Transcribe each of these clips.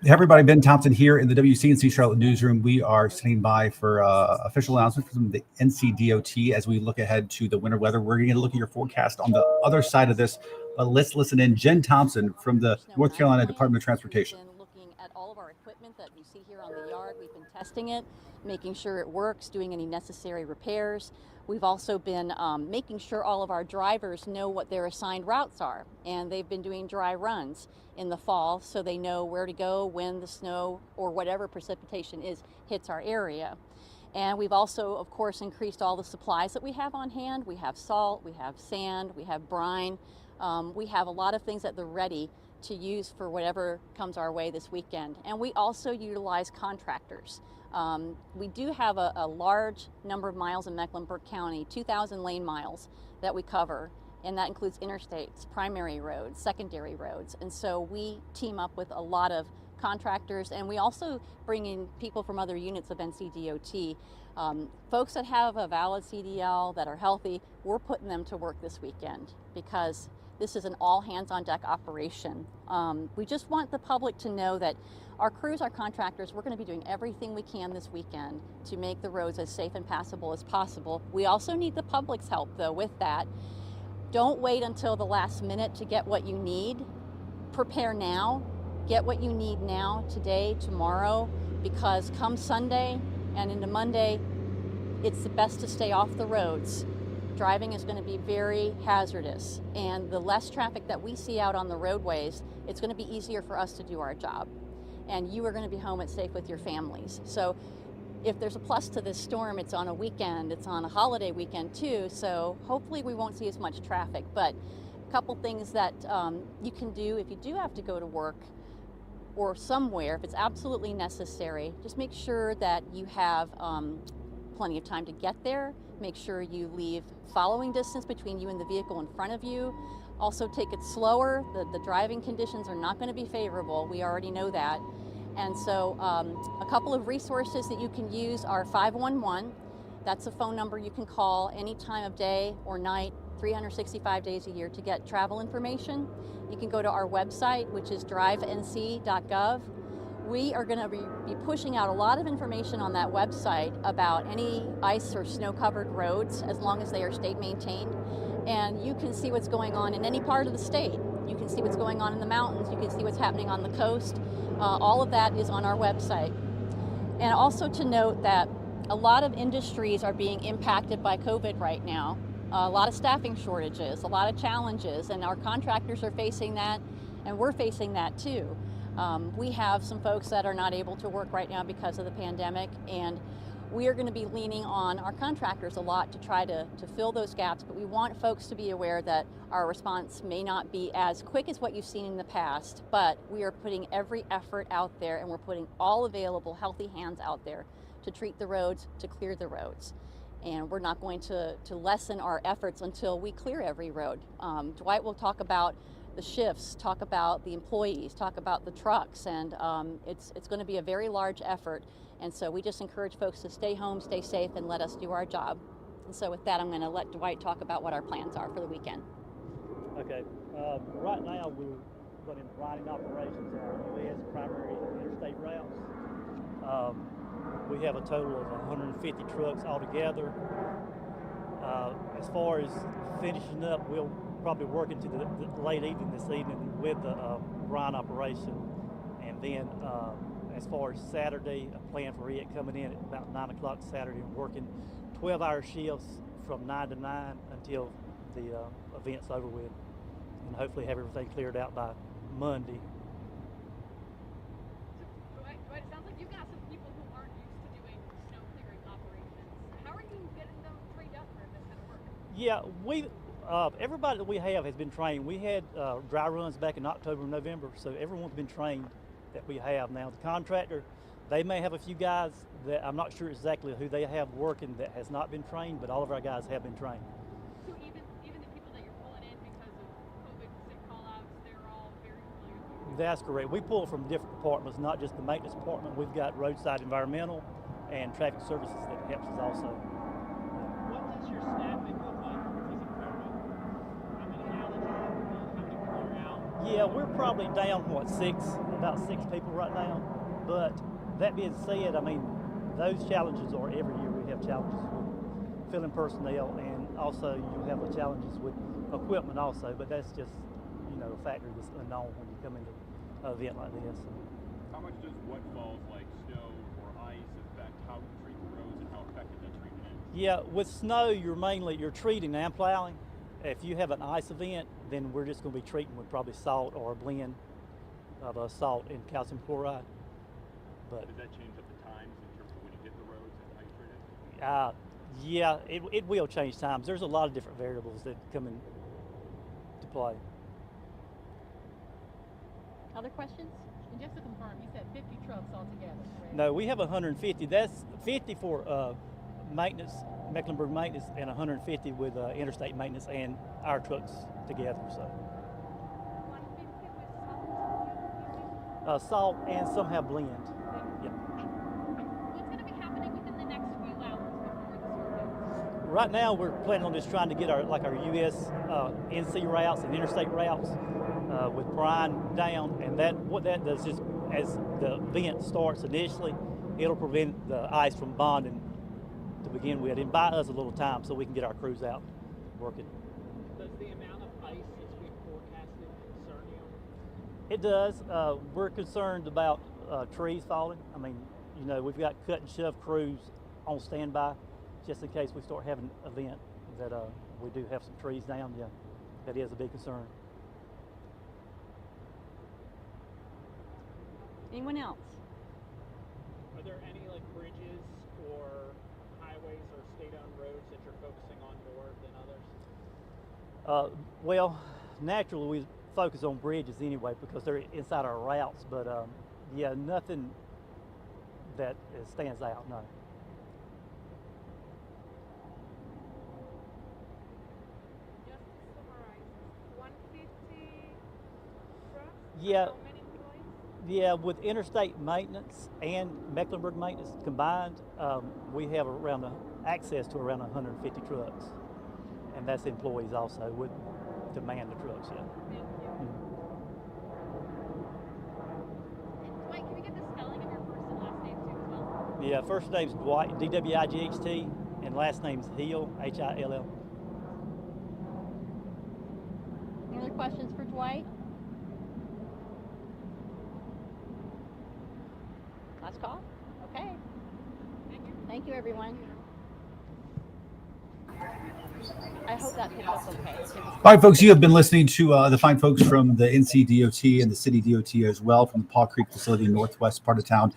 Hey everybody, Ben Thompson here in the WCNC Charlotte newsroom. We are standing by for official announcement from the NCDOT as we look ahead to the winter weather. We're going to look at your forecast on the other side of this, but let's listen in. Jen Thompson from the North Carolina Department of Transportation. We've been looking at all of our equipment that you see here on the yard. We've been testing it, making sure it works, doing any necessary repairs. We've also been making sure all of our drivers know what their assigned routes are, and they've been doing dry runs in the fall so they know where to go when the snow or whatever precipitation is hits our area. And we've also, of course, increased all the supplies that we have on hand. We have salt, we have sand, we have brine. We have a lot of things at the ready to use for whatever comes our way this weekend. And we also utilize contractors. We do have a large number of miles in Mecklenburg County, 2,000 lane miles that we cover, and that includes interstates, primary roads, secondary roads. And so we team up with a lot of contractors, and we also bring in people from other units of NCDOT. Folks that have a valid CDL that are healthy, we're putting them to work this weekend because this is an all hands on deck operation. We just want the public to know that our crews, our contractors, we're going to be doing everything we can this weekend to make the roads as safe and passable as possible. We also need the public's help though with that. Don't wait until the last minute to get what you need. Prepare now. Get what you need now, today, tomorrow, because come Sunday and into Monday, it's the best to stay off the roads. Driving is going to be very hazardous, and the less traffic that we see out on the roadways, it's going to be easier for us to do our job. And you are going to be home and safe with your families. So if there's a plus to this storm, it's on a weekend, it's on a holiday weekend too, so hopefully we won't see as much traffic. But a couple things that you can do if you do have to go to work or somewhere, if it's absolutely necessary, just make sure that you have plenty of time to get there. Make sure you leave following distance between you and the vehicle in front of you. Also take it slower. The driving conditions are not going to be favorable. We already know that. And so a couple of resources that you can use are 511. That's a phone number you can call any time of day or night, 365 days a year to get travel information. You can go to our website, which is drivenc.gov. We are going to be pushing out a lot of information on that website about any ice or snow-covered roads as long as they are state maintained. And you can see what's going on in any part of the state. You can see what's going on in the mountains. You can see what's happening on the coast. All of that is on our website. And also to note that a lot of industries are being impacted by COVID right now. A lot of staffing shortages, a lot of challenges, and our contractors are facing that, and we're facing that too. We have some folks that are not able to work right now because of the pandemic, and we are going to be leaning on our contractors a lot to try to fill those gaps, but we want folks to be aware that our response may not be as quick as what you've seen in the past, but we are putting every effort out there, and we're putting all available healthy hands out there to treat the roads, to clear the roads. And we're not going to lessen our efforts until we clear every road. Dwight will talk about the shifts, talk about the employees, talk about the trucks, and it's going to be a very large effort. And so we just encourage folks to stay home, stay safe, and let us do our job. And so with that, I'm going to let Dwight talk about what our plans are for the weekend. Okay. Right now, we're running operations on U.S. primary interstate routes. We have a total of 150 trucks altogether. As far as finishing up, we'll probably work into the late evening this evening with the brine operation. And then as far as Saturday, a plan for it coming in at about 9 o'clock Saturday and working 12-hour shifts from 9 to 9 until the event's over with. And hopefully have everything cleared out by Monday. It sounds like you've got some people who aren't used to doing snow clearing operations. How are you getting them trained up for this kind of work? Yeah, everybody that we have has been trained. We had dry runs back in October and November, so everyone's been trained that we have now. The contractor, they may have a few guys that I'm not sure exactly who they have working that has not been trained, but all of our guys have been trained. So even the people that you're pulling in because of COVID sick call-outs, they're all very familiar with you? That's correct. We pull from different departments, not just the maintenance department. We've got roadside environmental and traffic services that helps us also. What does your staffing look like for this environment? How many hours are you? How many people are out? Yeah, we're probably down, about six people right now. But that being said, I mean, those challenges are every year. We have challenges with filling personnel, and also you have the challenges with equipment also. But that's just, a factor that's unknown when you come into an event like this. How much does what falls like snow or ice affect how you treat the roads and how effective that treatment is? Yeah, with snow, you're treating and plowing. If you have an ice event, then we're just going to be treating with probably salt or a blend of salt and calcium chloride. But does that change up the times in terms of when you hit the roads and how you treat it? yeah, it will change times. There's a lot of different variables that come into play. Other questions? And just to confirm, you said 50 trucks altogether, correct? No, we have 150. That's 50 for maintenance, Mecklenburg maintenance, and 150 with interstate maintenance and our trucks together. So 150 with salt? salt and some have blend. Yeah. What's going to be happening within the next few hours before the storm hits? Right now, we're planning on just trying to get our US NC routes and interstate routes with brine down, and what that does is, as the event starts initially, it'll prevent the ice from bonding to begin with, and buy us a little time so we can get our crews out working. Does the amount of ice that's being forecasted concern you? It does. We're concerned about trees falling. I mean, we've got cut and shove crews on standby just in case we start having an event that we do have some trees down. Yeah, that is a big concern. Anyone else? Are there any like bridges or highways or state-owned roads that you're focusing on more than others? Well, naturally we focus on bridges anyway because they're inside our routes, but yeah, nothing that stands out, no. Just to summarize, 150 trucks? Yeah. How many employees? Yeah, with interstate maintenance and Mecklenburg maintenance combined, we have access to around 150 trucks, and that's employees also would demand the trucks. Yeah. Thank you. And Dwight, can we get the spelling of your first and last name too as well? Yeah, first name's Dwight, D-W-I-G-H-T, and last name's Hill, H-I-L-L. Any other questions for Dwight? Last call? Okay. Thank you. Thank you, everyone. I hope that picked up okay. All right, folks, you have been listening to the fine folks from the NCDOT and the city DOT as well from the Paw Creek facility, northwest part of town,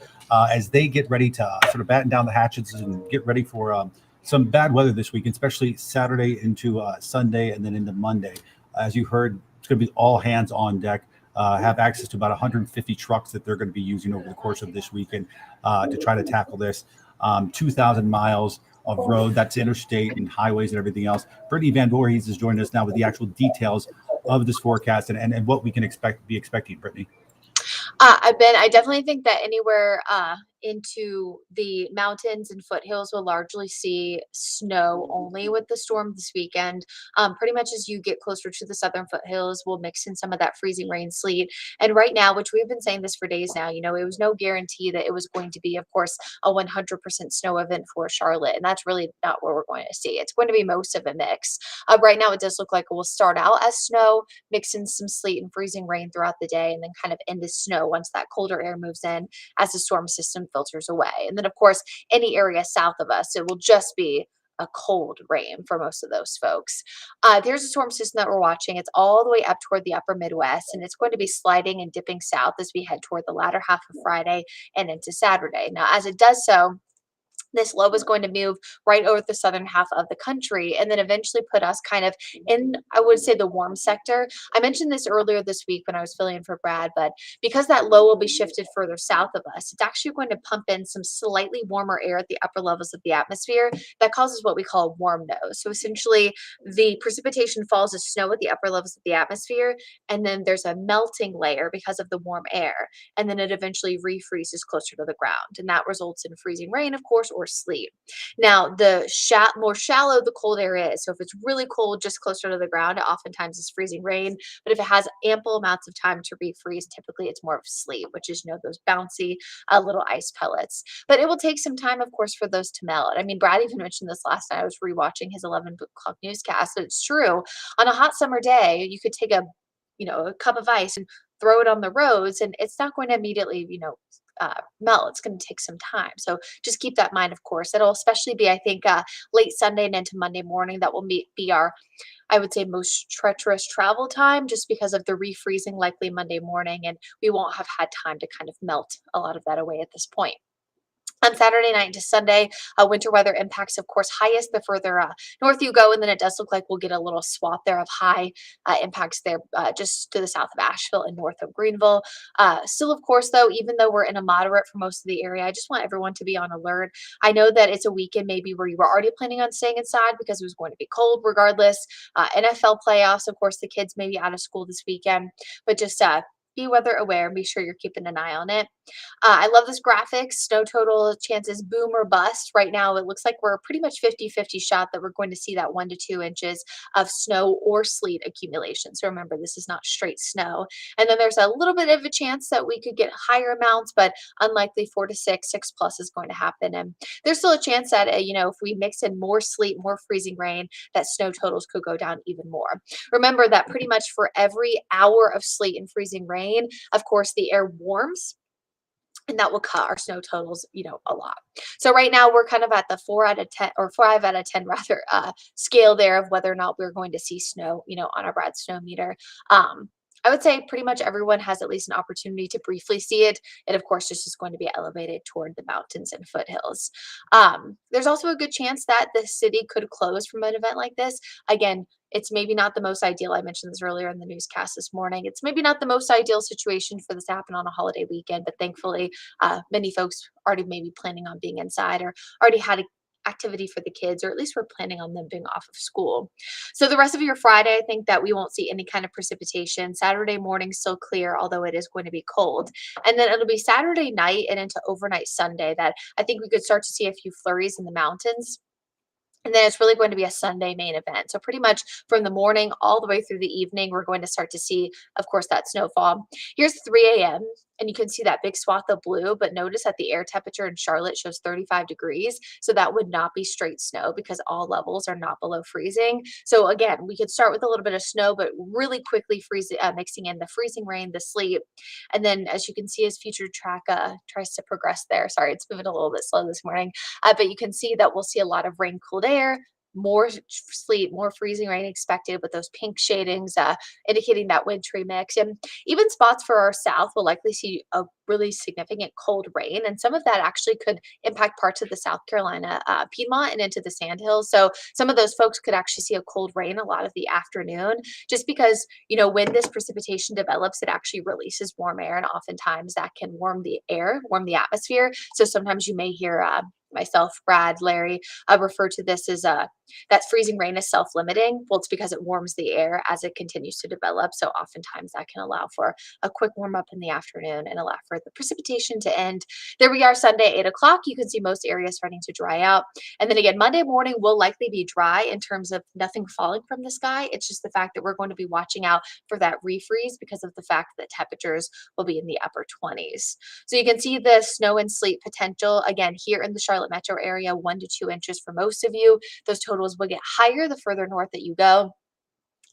as they get ready to sort of batten down the hatchets and get ready for some bad weather this week, especially Saturday into Sunday and then into Monday. As you heard, it's going to be all hands on deck. Have access to about 150 trucks that they're going to be using over the course of this weekend to try to tackle this. 2,000 miles of road, that's interstate and highways and everything else. Brittany Van Voorhees is joining us now with the actual details of this forecast and what we can be expecting, Brittany. I definitely think that anywhere into the mountains and foothills will largely see snow only with the storm this weekend. Pretty much as you get closer to the southern foothills, we'll mix in some of that freezing rain, sleet. And right now, which we've been saying this for days now, it was no guarantee that it was going to be, of course, a 100% snow event for Charlotte. And that's really not what we're going to see. It's going to be most of a mix. Right now, it does look like it will start out as snow, mix in some sleet and freezing rain throughout the day, and then kind of end as snow once that colder air moves in as the storm system filters away. And then, of course, any area south of us, it will just be a cold rain for most of those folks. There's a storm system that we're watching. It's all the way up toward the upper Midwest, and it's going to be sliding and dipping south as we head toward the latter half of Friday and into Saturday. Now, as it does so, this low is going to move right over the southern half of the country and then eventually put us kind of in, I would say, the warm sector. I mentioned this earlier this week when I was filling in for Brad, but because that low will be shifted further south of us, it's actually going to pump in some slightly warmer air at the upper levels of the atmosphere that causes what we call a warm nose. So essentially, the precipitation falls as snow at the upper levels of the atmosphere, and then there's a melting layer because of the warm air, and then it eventually refreezes closer to the ground, and that results in freezing rain, of course, or sleet. Now, the more shallow the cold area is, so if it's really cold just closer to the ground, it oftentimes is freezing rain. But if it has ample amounts of time to refreeze, typically it's more of sleet, which is, those bouncy little ice pellets. But it will take some time, of course, for those to melt. I mean, Brad even mentioned this last night. I was rewatching his 11 o'clock newscast. And it's true. On a hot summer day, you could take a cup of ice and throw it on the roads, and it's not going to immediately, melt. It's going to take some time. So just keep that in mind, of course. It'll especially be, I think, late Sunday and into Monday morning. That will be our, I would say, most treacherous travel time, just because of the refreezing likely Monday morning, and we won't have had time to kind of melt a lot of that away at this point. On Saturday night into Sunday, winter weather impacts, of course, highest the further north you go, and then it does look like we'll get a little swath there of high impacts there just to the south of Asheville and north of Greenville. Still, of course, though, even though we're in a moderate for most of the area, I just want everyone to be on alert. I know that it's a weekend maybe where you were already planning on staying inside because it was going to be cold regardless. NFL playoffs, of course, the kids may be out of school this weekend, but just be weather aware and be sure you're keeping an eye on it. I love this graphic. Snow total chances boom or bust. Right now, it looks like we're pretty much 50-50 shot that we're going to see that 1 to 2 inches of snow or sleet accumulation. So remember, this is not straight snow. And then there's a little bit of a chance that we could get higher amounts, but unlikely 4 to 6, 6 plus is going to happen. And there's still a chance that, if we mix in more sleet, more freezing rain, that snow totals could go down even more. Remember that pretty much for every hour of sleet and freezing rain, of course, the air warms, and that will cut our snow totals, a lot. So right now we're kind of at the 4 out of 10 or 5 out of 10 rather scale there of whether or not we're going to see snow, on our Brad snow meter. I would say pretty much everyone has at least an opportunity to briefly see it. And of course, this is going to be elevated toward the mountains and foothills. There's also a good chance that the city could close from an event like this. Again, it's maybe not the most ideal. I mentioned this earlier in the newscast this morning. It's maybe not the most ideal situation for this to happen on a holiday weekend, but thankfully, many folks already maybe planning on being inside or already had a activity for the kids, or at least we're planning on them being off of school. So the rest of your Friday, I think that we won't see any kind of precipitation. Saturday morning still clear, although it is going to be cold. And then it'll be Saturday night and into overnight Sunday that I think we could start to see a few flurries in the mountains. And then it's really going to be a Sunday main event. So pretty much from the morning all the way through the evening, we're going to start to see, of course, that snowfall. Here's 3 a.m. and you can see that big swath of blue, but notice that the air temperature in Charlotte shows 35 degrees. So that would not be straight snow because all levels are not below freezing. So again, we could start with a little bit of snow, but really quickly mixing in the freezing rain, the sleet. And then as you can see, as future track tries to progress there, sorry, it's moving a little bit slow this morning, but you can see that we'll see a lot of rain, cooled air, more sleet, more freezing rain expected with those pink shadings indicating that wintry mix. And even spots for our south will likely see a really significant cold rain. And some of that actually could impact parts of the South Carolina Piedmont and into the Sandhills. So some of those folks could actually see a cold rain a lot of the afternoon, just because, when this precipitation develops, it actually releases warm air. And oftentimes that can warm the air, warm the atmosphere. So sometimes you may hear myself, Brad, Larry, refer to this as that freezing rain is self-limiting. Well, it's because it warms the air as it continues to develop. So oftentimes that can allow for a quick warm up in the afternoon and allow for the precipitation to end. There we are, Sunday, 8 o'clock. You can see most areas starting to dry out. And then again, Monday morning will likely be dry in terms of nothing falling from the sky. It's just the fact that we're going to be watching out for that refreeze because of the fact that temperatures will be in the upper 20s. So you can see the snow and sleet potential again here in the Charlotte metro area, 1 to 2 inches for most of you. Those totals will get higher the further north that you go.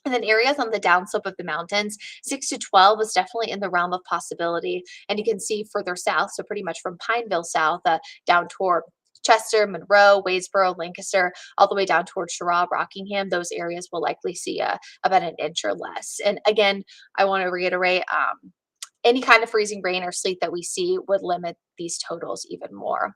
And then areas on the downslope of the mountains, 6 to 12 is definitely in the realm of possibility. And you can see further south, so pretty much from Pineville south down toward Chester, Monroe, Wadesboro, Lancaster, all the way down towards Sherrod, Rockingham, those areas will likely see about an inch or less. And again, I want to reiterate, any kind of freezing rain or sleet that we see would limit these totals even more.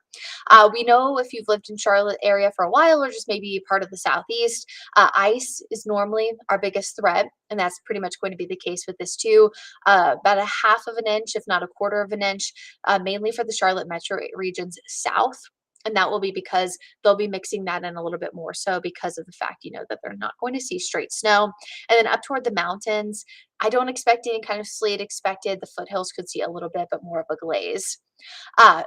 We know if you've lived in Charlotte area for a while or just maybe part of the Southeast, ice is normally our biggest threat, and that's pretty much going to be the case with this too. About a half of an inch, if not a quarter of an inch, mainly for the Charlotte metro regions south. And that will be because they'll be mixing that in a little bit more so because of the fact, that they're not going to see straight snow. And then up toward the mountains, I don't expect any kind of sleet expected. The foothills could see a little bit, but more of a glaze.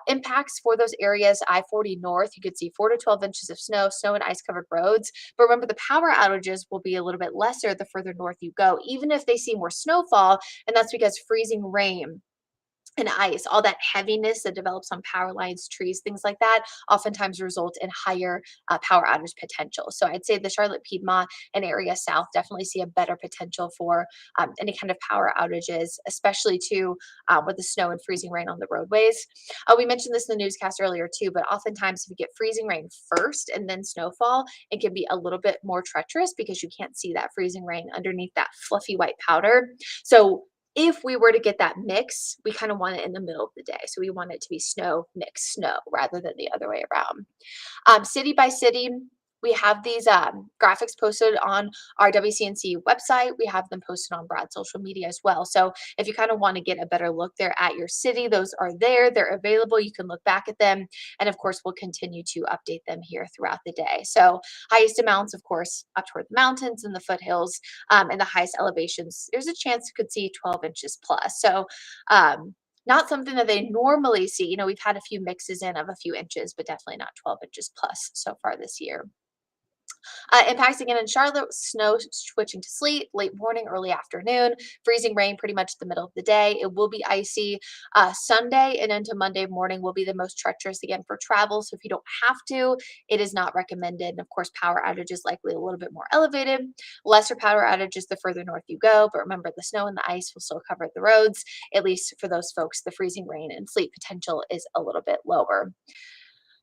Impacts for those areas, I-40 north, you could see 4 to 12 inches of snow and ice covered roads. But remember, the power outages will be a little bit lesser the further north you go, even if they see more snowfall. And that's because freezing rain and ice, all that heaviness that develops on power lines, trees, things like that, oftentimes result in higher power outage potential. So I'd say the Charlotte Piedmont and area south definitely see a better potential for any kind of power outages, especially too with the snow and freezing rain on the roadways. We mentioned this in the newscast earlier too, but oftentimes if you get freezing rain first and then snowfall, it can be a little bit more treacherous because you can't see that freezing rain underneath that fluffy white powder. So if we were to get that mix, we kind of want it in the middle of the day. So we want it to be snow, mix, snow, rather than the other way around. City by city, we have these graphics posted on our WCNC website. We have them posted on Brad's social media as well. So if you kind of want to get a better look there at your city, those are there. They're available. You can look back at them. And of course, we'll continue to update them here throughout the day. So highest amounts, of course, up toward the mountains and the foothills and the highest elevations, there's a chance you could see 12 inches plus. So not something that they normally see. We've had a few mixes in of a few inches, but definitely not 12 inches plus so far this year. Impacts again in Charlotte, snow switching to sleet, late morning, early afternoon, freezing rain pretty much the middle of the day. It will be icy. Sunday and into Monday morning will be the most treacherous again for travel. So if you don't have to, it is not recommended. And of course, power outages likely a little bit more elevated. Lesser power outages the further north you go. But remember, the snow and the ice will still cover the roads. At least for those folks, the freezing rain and sleet potential is a little bit lower.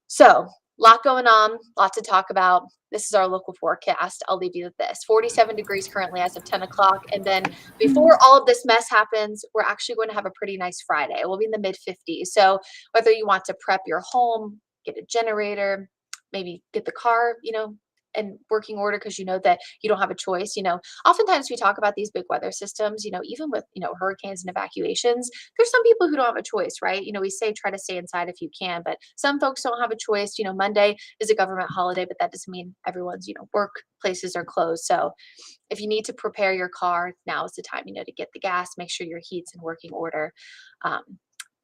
So, lot going on, lot to talk about. This is our local forecast. I'll leave you with this. 47 degrees currently as of 10 o'clock. And then before all of this mess happens, we're actually going to have a pretty nice Friday. We'll be in the mid 50s. So whether you want to prep your home, get a generator, maybe get the car, in working order because you know that you don't have a choice. Oftentimes we talk about these big weather systems, even with, hurricanes and evacuations, there's some people who don't have a choice, right? We say try to stay inside if you can, but some folks don't have a choice. Monday is a government holiday, but that doesn't mean everyone's, work places are closed. So if you need to prepare your car, now is the time, to get the gas, make sure your heat's in working order.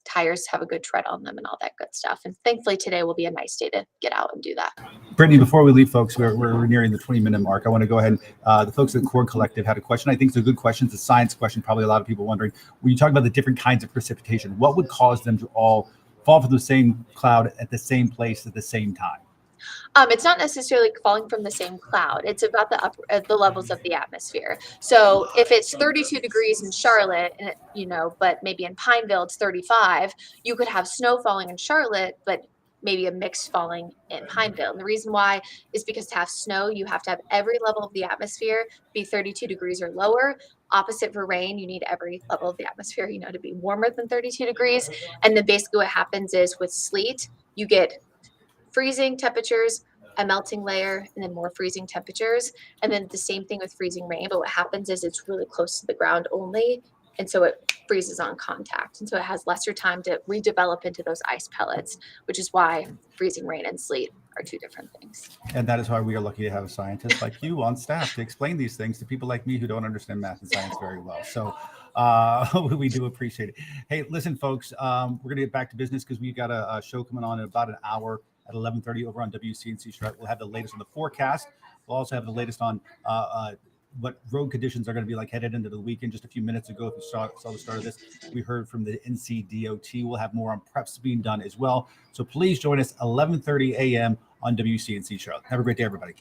Tires have a good tread on them and all that good stuff. And thankfully today will be a nice day to get out and do that. Brittany, before we leave, folks, we're nearing the 20-minute mark. I want to go ahead and the folks at Core Collective had a question. I think it's a good question. It's a science question. Probably a lot of people wondering, when you talk about the different kinds of precipitation, what would cause them to all fall from the same cloud at the same place at the same time? It's not necessarily falling from the same cloud. It's about the levels of the atmosphere. So if it's 32 degrees in Charlotte, but maybe in Pineville it's 35, you could have snow falling in Charlotte, but maybe a mix falling in Pineville. And the reason why is because to have snow, you have to have every level of the atmosphere be 32 degrees or lower. Opposite for rain, you need every level of the atmosphere, to be warmer than 32 degrees. And then basically what happens is with sleet, you get freezing temperatures, a melting layer, and then more freezing temperatures. And then the same thing with freezing rain. But what happens is it's really close to the ground only. And so it freezes on contact. And so it has lesser time to redevelop into those ice pellets, which is why freezing rain and sleet are two different things. And that is why we are lucky to have a scientist like you on staff to explain these things to people like me who don't understand math and science very well. So we do appreciate it. Hey, listen, folks, we're going to get back to business because we've got a show coming on in about an hour at 11:30 over on WCNC Charlotte. We'll have the latest on the forecast. We'll also have the latest on what road conditions are going to be like headed into the weekend. Just a few minutes ago, if you saw the start of this, we heard from the NCDOT. We'll have more on preps being done as well. So please join us 11:30 a.m. on WCNC Charlotte. Have a great day, everybody.